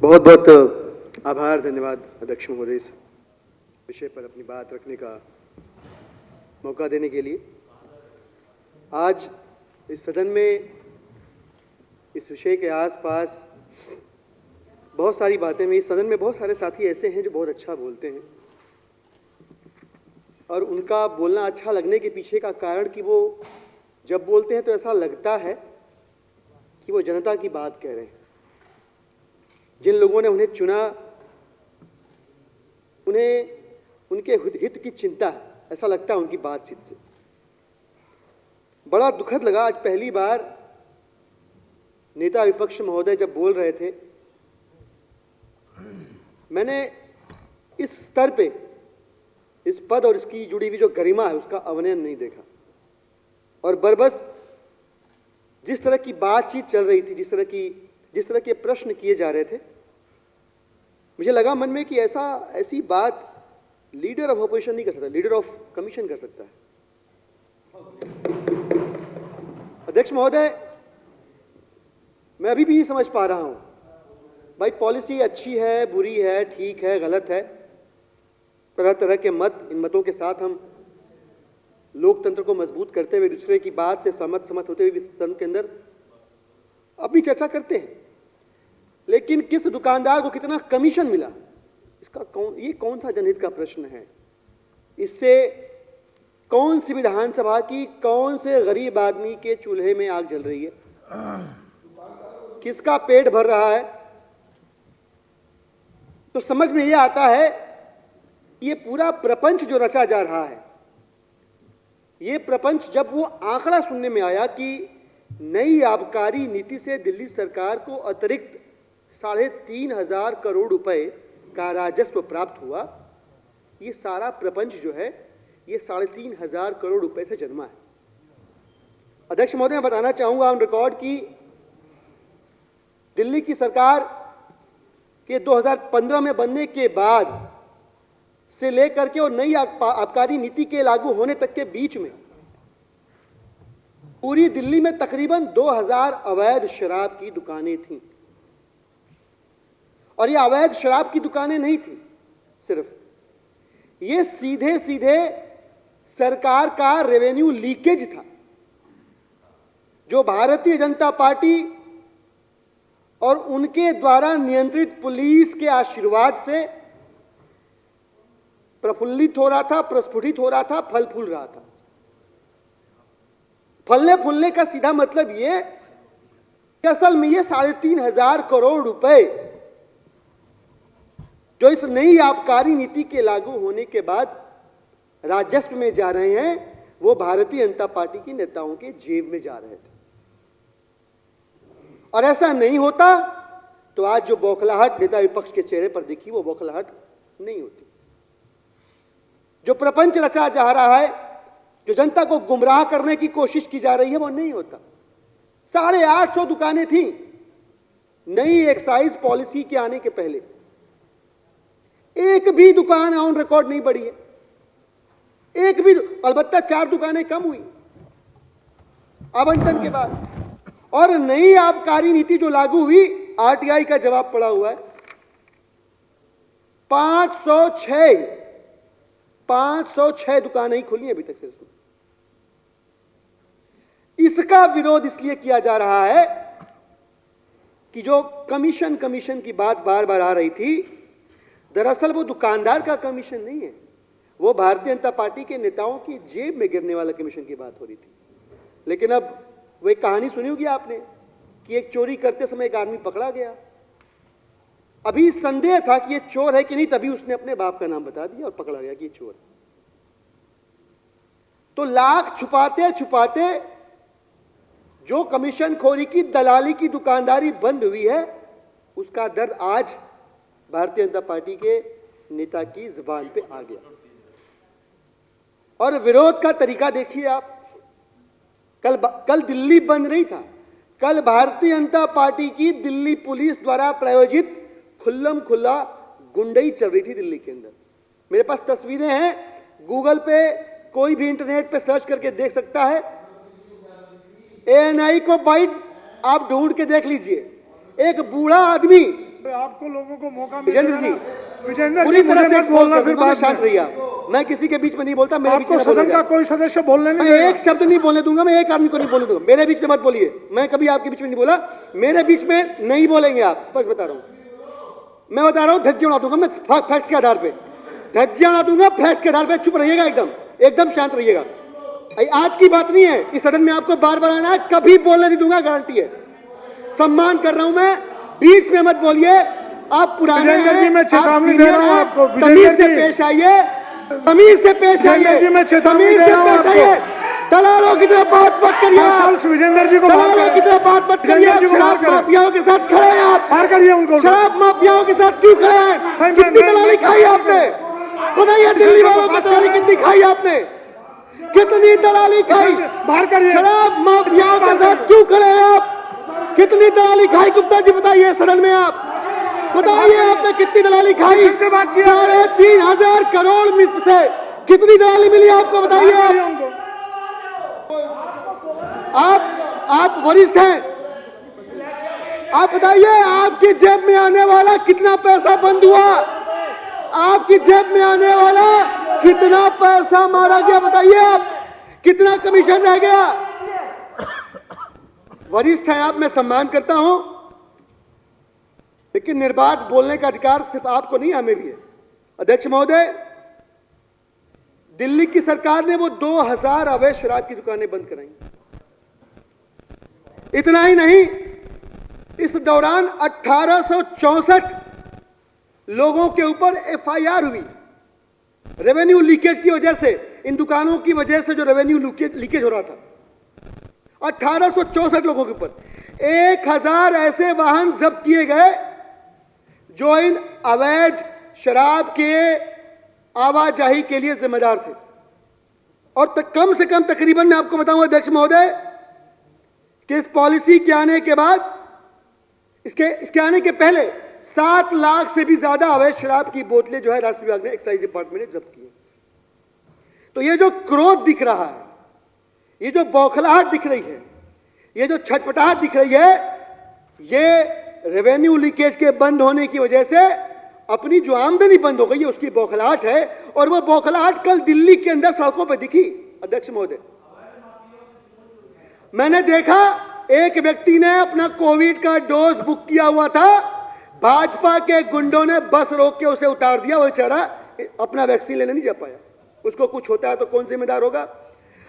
बहुत बहुत आभार, धन्यवाद अध्यक्ष महोदय इस विषय पर अपनी बात रखने का मौका देने के लिए। आज इस सदन में इस विषय के आसपास बहुत सारी बातें हुई। इस सदन में बहुत सारे साथी ऐसे हैं जो बहुत अच्छा बोलते हैं और उनका बोलना अच्छा लगने के पीछे का कारण कि वो जब बोलते हैं तो ऐसा लगता है कि वो जनता की बात कह रहे हैं। जिन लोगों ने उन्हें चुना, उन्हें उनके हित की चिंता है, ऐसा लगता है उनकी बातचीत से। बड़ा दुखद लगा, आज पहली बार नेता विपक्ष महोदय जब बोल रहे थे, मैंने इस स्तर पे इस पद और इसकी जुड़ी हुई जो गरिमा है उसका अवनयन नहीं देखा। और बरबस जिस तरह की बातचीत चल रही थी, जिस तरह के प्रश्न किए जा रहे थे, मुझे लगा मन में कि ऐसी बात लीडर ऑफ ऑपोजिशन नहीं कर सकता, लीडर ऑफ कमीशन कर सकता है। अध्यक्ष महोदय, मैं अभी भी नहीं समझ पा रहा हूं भाई, पॉलिसी अच्छी है, बुरी है, ठीक है, गलत है, तरह तरह के मत, इन मतों के साथ हम लोकतंत्र को मजबूत करते हुए दूसरे की बात से सहमत होते हुए सदन के अंदर अपनी चर्चा करते हैं। लेकिन किस दुकानदार को कितना कमीशन मिला, इसका कौन सा जनहित का प्रश्न है? इससे कौन सी विधानसभा की कौन से गरीब आदमी के चूल्हे में आग जल रही है? किसका पेट भर रहा है? तो समझ में यह आता है ये पूरा प्रपंच जो रचा जा रहा है, ये प्रपंच जब वो आंकड़ा सुनने में आया कि नई आबकारी नीति से दिल्ली सरकार को अतिरिक्त 3,500 करोड़ रुपए का राजस्व प्राप्त हुआ, ये सारा प्रपंच जो है ये 3,500 करोड़ रुपए से जन्मा है। अध्यक्ष महोदय, मैं बताना चाहूंगा ऑन रिकॉर्ड कि दिल्ली की सरकार के 2015 में बनने के बाद से लेकर के और नई आबकारी नीति के लागू होने तक के बीच में पूरी दिल्ली में तकरीबन 2,000 अवैध शराब की दुकानें थीं। और ये अवैध शराब की दुकानें नहीं थी सिर्फ, ये सीधे सीधे सरकार का रेवेन्यू लीकेज था, जो भारतीय जनता पार्टी और उनके द्वारा नियंत्रित पुलिस के आशीर्वाद से प्रफुल्लित हो रहा था, प्रस्फुटित हो रहा था, फल फूल रहा था। फलने फूलने का सीधा मतलब ये कि असल में ये 3,500 करोड़ रुपए जो इस नई आबकारी नीति के लागू होने के बाद राजस्व में जा रहे हैं, वो भारतीय जनता पार्टी के नेताओं के जेब में जा रहे थे। और ऐसा नहीं होता तो आज जो बौखलाहट नेता विपक्ष के चेहरे पर दिखी, वो बौखलाहट नहीं होती। जो प्रपंच रचा जा रहा है, जो जनता को गुमराह करने की कोशिश की जा रही है, वो नहीं होता। 850 दुकानें थी नई एक्साइज पॉलिसी के आने के पहले, एक भी दुकान ऑन रिकॉर्ड नहीं बढ़ी है, एक भी। अलबत्ता 4 दुकानें कम हुई आवंटन के बाद। और नई आबकारी नीति जो लागू हुई, आरटीआई का जवाब पड़ा हुआ है, 506 दुकानें ही खुली अभी तक सिर्फ। इसका विरोध इसलिए किया जा रहा है कि जो कमीशन की बात बार बार आ रही थी, दरअसल वो दुकानदार का कमीशन नहीं है, वो भारतीय जनता पार्टी के नेताओं की जेब में गिरने वाला कमीशन की बात हो रही थी। लेकिन अब वो एक कहानी सुनी होगी आपने कि एक चोरी करते समय एक आदमी पकड़ा गया। अभी संदेह था कि ये चोर है कि नहीं, तभी उसने अपने बाप का नाम बता दिया और पकड़ा गया कि ये चोर है। तो लाख छुपाते छुपाते जो कमीशन खोरी की, दलाली की दुकानदारी बंद हुई है, उसका दर्द आज भारतीय जनता पार्टी के नेता की जुबान पे आ गया। और विरोध का तरीका देखिए आप। कल दिल्ली बंद नहीं था, कल भारतीय जनता पार्टी की दिल्ली पुलिस द्वारा प्रायोजित खुल्लम खुल्ला गुंडई चल रही थी दिल्ली के अंदर। मेरे पास तस्वीरें हैं, गूगल पे कोई भी इंटरनेट पे सर्च करके देख सकता है। एएनआई को बाइट आप ढूंढ के देख लीजिए, एक बूढ़ा आदमी आपको लोगों को मौका विजेंद्र जी, विजेंद्र पूरी तरह से मत बोलना, फिर मैं शांत रहिए आप। मैं किसी के बीच में नहीं बोलता, मेरे बीच में आपको ना सदन का कोई सदस्य बोलने मैं नहीं देगा। एक शब्द नहीं बोलने दूंगा, मैं एक आदमी को नहीं बोलने दूंगा। मेरे बीच में मत बोलिए, मैं कभी आपके बीच में नहीं बोला, मेरे बीच में नहीं बोलेंगे आप, स्पष्ट बता रहा हूं। मैं बता रहा हूं, धज्जियां उड़ा दूंगा मैं फैक्ट्स के आधार पे, धज्जियां उड़ा दूंगा फैक्ट्स के आधार पे। चुप रहिएगा, एकदम शांत रहिएगा। आज की बात नहीं है, इस सदन में आपको बार बार आना है, कभी बोलने नहीं दूंगा, गारंटी है। सम्मान कर रहा हूं मैं, बीच में मत बोलिए। आप पुराने हैं, मैं चेतावनी दे रहा हूं आपको, तमीज से पेश आइए, तमीज से पेश आइए, मैं चेतावनी तमीज दे से रहा हूं पेश आइए। दलालों की तरह बात मत करिए आप, विजेंद्र जी को दलालों की तरह बात मत करिए आप। शराब माफियाओं के साथ खड़े हैं आप, बाहर करिए उनको। शराब माफियाओं के साथ क्यों खड़े हैं? कितनी दलाली खाई आपने बताइए? दिल्ली वालों को दलाली कितनी खाई आपने? कितनी दलाली खाई? बाहर करिए। शराब माफियाओं के साथ क्यों खड़े हैं आप? कितनी दलाली खाई गुप्ता जी बताइए सदन में, आप बताइए आपने कितनी दलाली खाई? 3,500 करोड़ से कितनी दलाली मिली आपको बताइए? आप वरिष्ठ हैं, आप बताइए आपकी जेब में आने वाला कितना पैसा बंद हुआ? आपकी जेब में आने वाला कितना पैसा मारा गया बताइए? आप कितना कमीशन रह गया? वरिष्ठ हैं आप, मैं सम्मान करता हूं, लेकिन निर्बाध बोलने का अधिकार सिर्फ आपको नहीं, हमें भी है। अध्यक्ष महोदय, दिल्ली की सरकार ने वो 2000 अवैध शराब की दुकानें बंद कराई। इतना ही नहीं, इस दौरान 1864 लोगों के ऊपर एफआईआर हुई रेवेन्यू लीकेज की वजह से। इन दुकानों की वजह से जो रेवेन्यू लीकेज हो रहा था, 1864 लोगों के ऊपर 1000 ऐसे वाहन जब्त किए गए जो इन अवैध शराब के आवाजाही के लिए जिम्मेदार थे। और कम से कम तकरीबन मैं आपको बताऊंगा अध्यक्ष महोदय कि इस पॉलिसी के आने के बाद, इसके आने के पहले 7 लाख से भी ज्यादा अवैध शराब की बोतलें जो है राष्ट्रीय विभाग ने, एक्साइज डिपार्टमेंट ने जब्त की। तो ये जो क्रोध दिख रहा है, ये जो बौखलाहट दिख रही है, ये जो छटपटाहट दिख रही है, ये रेवेन्यू लीकेज के बंद होने की वजह से अपनी जो आमदनी बंद हो गई है उसकी बौखलाहट है। और वो बौखलाहट कल दिल्ली के अंदर सड़कों पर दिखी। अध्यक्ष महोदय, मैंने देखा एक व्यक्ति ने अपना कोविड का डोज बुक किया हुआ था, भाजपा के गुंडों ने बस रोक के उसे उतार दिया। वो बेचारा अपना वैक्सीन लेने नहीं जा पाया। उसको कुछ होता है तो कौन जिम्मेदार होगा?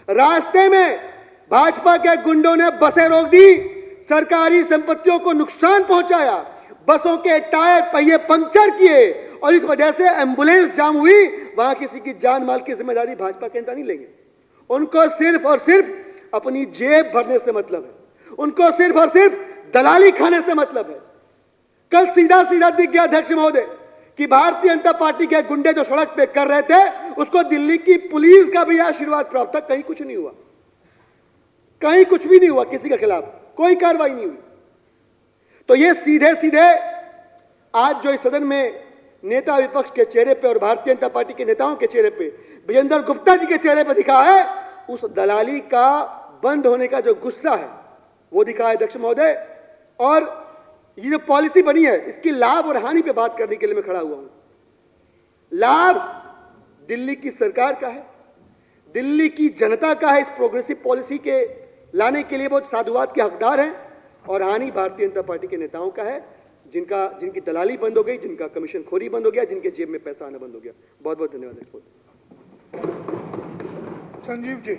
रास्ते में भाजपा के गुंडों ने बसें रोक दी, सरकारी संपत्तियों को नुकसान पहुंचाया, बसों के टायर पहिए पंक्चर किए, और इस वजह से एंबुलेंस जाम हुई। वहां किसी की जान माल की जिम्मेदारी भाजपा के नेता नहीं लेंगे। उनको सिर्फ और सिर्फ अपनी जेब भरने से मतलब है, उनको सिर्फ और सिर्फ दलाली खाने से मतलब है। कल सीधा सीधा दिख गया अध्यक्ष महोदय कि भारतीय जनता पार्टी के गुंडे जो सड़क पे कर रहे थे, उसको दिल्ली की पुलिस का भी आशीर्वाद प्राप्त था। कहीं कुछ नहीं हुआ, कहीं कुछ भी नहीं हुआ, किसी के खिलाफ कोई कार्रवाई नहीं हुई। तो ये सीधे सीधे आज जो इस सदन में नेता विपक्ष के चेहरे पे और भारतीय जनता पार्टी के नेताओं के चेहरे पे, विजेंद्र गुप्ता जी के चेहरे पे दिखा है, उस दलाली का बंद होने का जो गुस्सा है वो दिखा है अध्यक्ष महोदय। और ये जो पॉलिसी बनी है, इसकी लाभ और हानि पे बात करने के लिए मैं खड़ा हुआ हूं। लाभ दिल्ली की सरकार का है, दिल्ली की जनता का है। इस प्रोग्रेसिव पॉलिसी के लाने के लिए बहुत साधुवाद के हकदार हैं। और हानि भारतीय जनता पार्टी के नेताओं का है, जिनकी दलाली बंद हो गई, जिनका कमीशन खोरी बंद हो गया, जिनके जेब में पैसा आना बंद हो गया। बहुत बहुत धन्यवाद। संजीव जी।